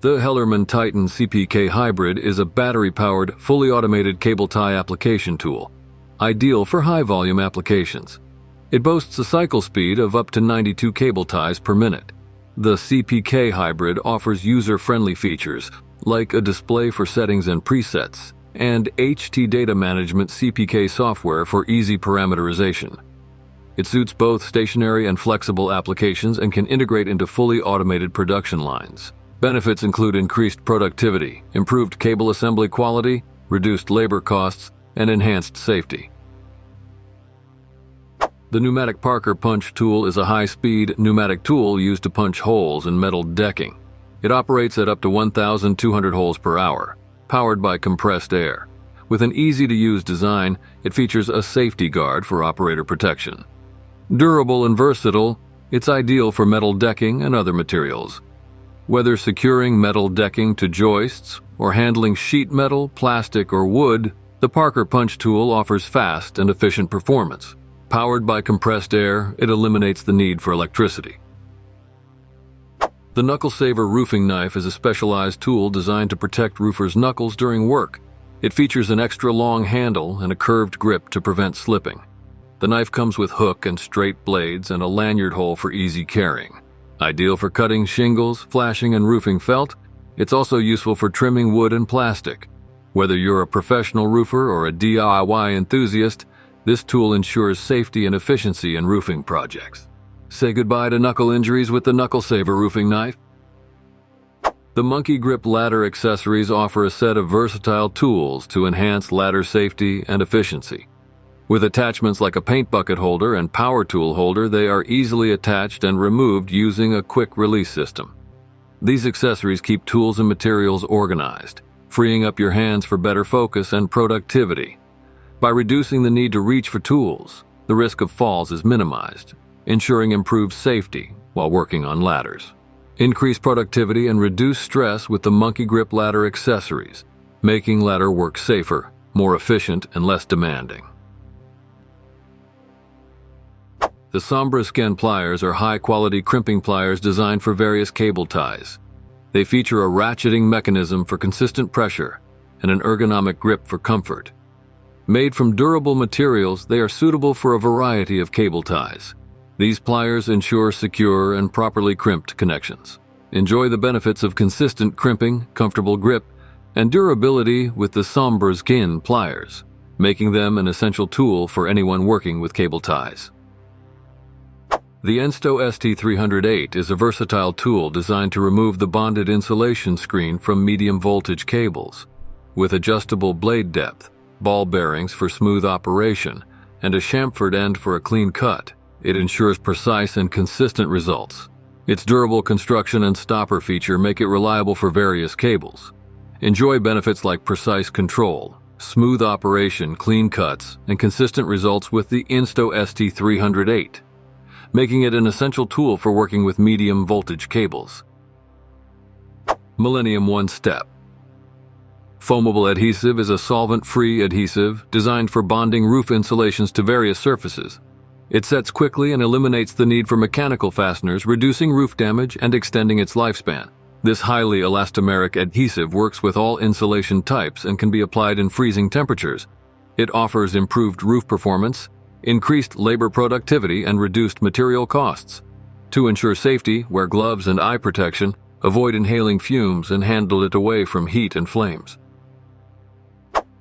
The HellermannTyton CPK Hybrid is a battery-powered, fully automated cable tie application tool, ideal for high-volume applications. It boasts a cycle speed of up to 92 cable ties per minute. The CPK Hybrid offers user-friendly features like a display for settings and presets, and HT data management CPK software for easy parameterization. It suits both stationary and flexible applications and can integrate into fully automated production lines. Benefits include increased productivity, improved cable assembly quality, reduced labor costs, and enhanced safety. The Pneumatic Parker Punch tool is a high-speed pneumatic tool used to punch holes in metal decking. It operates at up to 1,200 holes per hour, powered by compressed air. With an easy-to-use design, it features a safety guard for operator protection. Durable and versatile, it's ideal for metal decking and other materials. Whether securing metal decking to joists or handling sheet metal, plastic, or wood, the Parker Punch tool offers fast and efficient performance. Powered by compressed air, it eliminates the need for electricity. The Knuckle Saver roofing knife is a specialized tool designed to protect roofers' knuckles during work. It features an extra long handle and a curved grip to prevent slipping. The knife comes with hook and straight blades and a lanyard hole for easy carrying. Ideal for cutting shingles, flashing, and roofing felt, it's also useful for trimming wood and plastic. Whether you're a professional roofer or a DIY enthusiast, this tool ensures safety and efficiency in roofing projects. Say goodbye to knuckle injuries with the Knuckle Saver roofing knife. The Monkey Grip ladder accessories offer a set of versatile tools to enhance ladder safety and efficiency. With attachments like a paint bucket holder and power tool holder, they are easily attached and removed using a quick release system. These accessories keep tools and materials organized, freeing up your hands for better focus and productivity. By reducing the need to reach for tools, the risk of falls is minimized, ensuring improved safety while working on ladders. Increase productivity and reduce stress with the Monkey Grip ladder accessories, making ladder work safer, more efficient, and less demanding. The CEMBRE ZKEN pliers are high-quality crimping pliers designed for various cable ties. They feature a ratcheting mechanism for consistent pressure and an ergonomic grip for comfort. Made from durable materials, they are suitable for a variety of cable ties. These pliers ensure secure and properly crimped connections. Enjoy the benefits of consistent crimping, comfortable grip, and durability with the CEMBRE ZKEN pliers, making them an essential tool for anyone working with cable ties. The Ensto ST308 is a versatile tool designed to remove the bonded insulation screen from medium voltage cables. With adjustable blade depth, ball bearings for smooth operation, and a chamfered end for a clean cut, it ensures precise and consistent results. Its durable construction and stopper feature make it reliable for various cables. Enjoy benefits like precise control, smooth operation, clean cuts, and consistent results with the Ensto ST308. Making it an essential tool for working with medium voltage cables. Millennium One Step. Foamable adhesive is a solvent-free adhesive designed for bonding roof insulations to various surfaces. It sets quickly and eliminates the need for mechanical fasteners, reducing roof damage and extending its lifespan. This highly elastomeric adhesive works with all insulation types and can be applied in freezing temperatures. It offers improved roof performance, increased labor productivity, and reduced material costs. To ensure safety, wear gloves and eye protection, avoid inhaling fumes, and handle it away from heat and flames.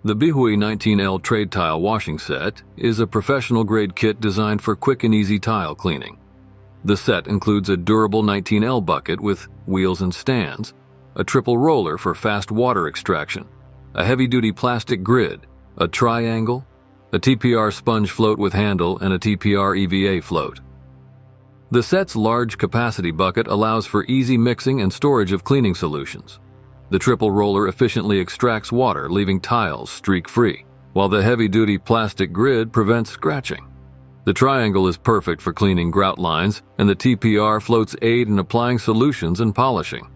The BIHUI 19L Trade Tile Washing Set is a professional-grade kit designed for quick and easy tile cleaning. The set includes a durable 19L bucket with wheels and stands, a triple roller for fast water extraction, a heavy-duty plastic grid, a triangle, a TPR sponge float with handle, and a TPR EVA float. The set's large capacity bucket allows for easy mixing and storage of cleaning solutions. The triple roller efficiently extracts water, leaving tiles streak-free, while the heavy-duty plastic grid prevents scratching. The triangle is perfect for cleaning grout lines, and the TPR floats aid in applying solutions and polishing.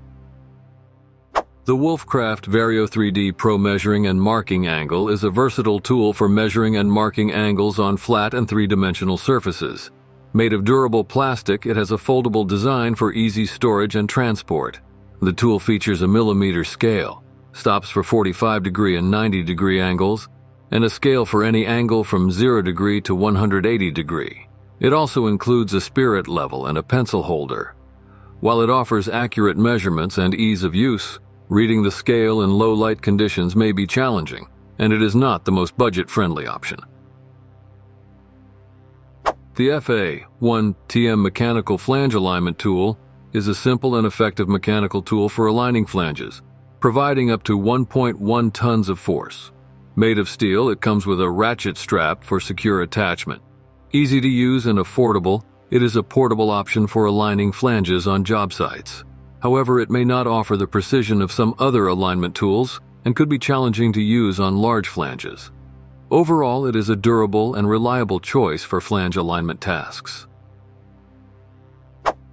The Wolfcraft VARIO 3D Pro Measuring and Marking Angle is a versatile tool for measuring and marking angles on flat and three-dimensional surfaces. Made of durable plastic, it has a foldable design for easy storage and transport. The tool features a millimeter scale, stops for 45-degree and 90-degree angles, and a scale for any angle from 0 degree to 180 degree. It also includes a spirit level and a pencil holder. While it offers accurate measurements and ease of use, reading the scale in low light conditions may be challenging, and it is not the most budget-friendly option. The FA1TM Mechanical Flange Alignment Tool is a simple and effective mechanical tool for aligning flanges, providing up to 1.1 tons of force. Made of steel, it comes with a ratchet strap for secure attachment. Easy to use and affordable, it is a portable option for aligning flanges on job sites. However, it may not offer the precision of some other alignment tools and could be challenging to use on large flanges. Overall, it is a durable and reliable choice for flange alignment tasks.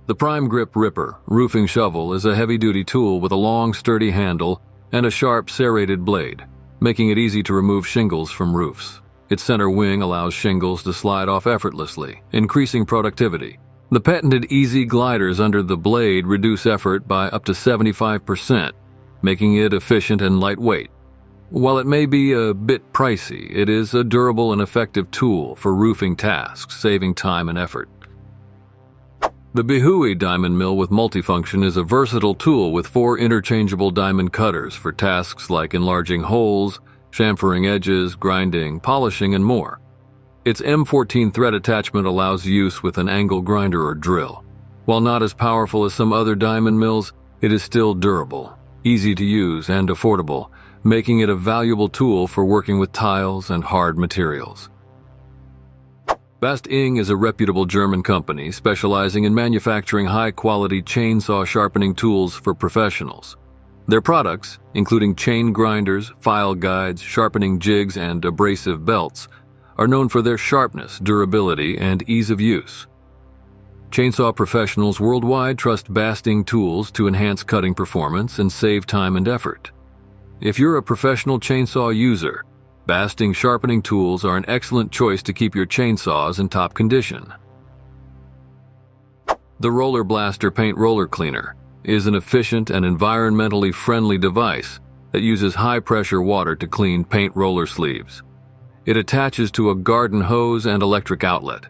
The Primegrip Ripper roofing shovel is a heavy-duty tool with a long, sturdy handle and a sharp, serrated blade, making it easy to remove shingles from roofs. Its center wing allows shingles to slide off effortlessly, increasing productivity. The patented easy gliders under the blade reduce effort by up to 75%, making it efficient and lightweight. While it may be a bit pricey, it is a durable and effective tool for roofing tasks, saving time and effort. The BIHUI diamond mill with multifunction is a versatile tool with 4 interchangeable diamond cutters for tasks like enlarging holes, chamfering edges, grinding, polishing, and more. Its M14 thread attachment allows use with an angle grinder or drill. While not as powerful as some other diamond mills, it is still durable, easy to use, and affordable, making it a valuable tool for working with tiles and hard materials. Bast-Ing is a reputable German company specializing in manufacturing high-quality chainsaw sharpening tools for professionals. Their products, including chain grinders, file guides, sharpening jigs, and abrasive belts, are known for their sharpness, durability, and ease of use. Chainsaw professionals worldwide trust Bast-Ing tools to enhance cutting performance and save time and effort. If you're a professional chainsaw user, Bast-Ing sharpening tools are an excellent choice to keep your chainsaws in top condition. The Roller Blaster Paint Roller Cleaner is an efficient and environmentally friendly device that uses high-pressure water to clean paint roller sleeves. It attaches to a garden hose and electric outlet,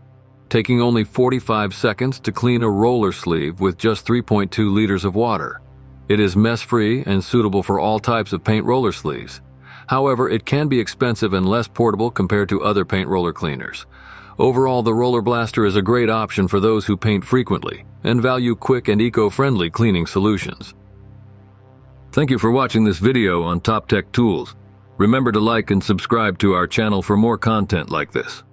taking only 45 seconds to clean a roller sleeve with just 3.2 liters of water. It is mess-free and suitable for all types of paint roller sleeves. However, it can be expensive and less portable compared to other paint roller cleaners. Overall, the Roller Blaster is a great option for those who paint frequently and value quick and eco-friendly cleaning solutions. Thank you for watching this video on Top Tech Tools. Remember to like and subscribe to our channel for more content like this.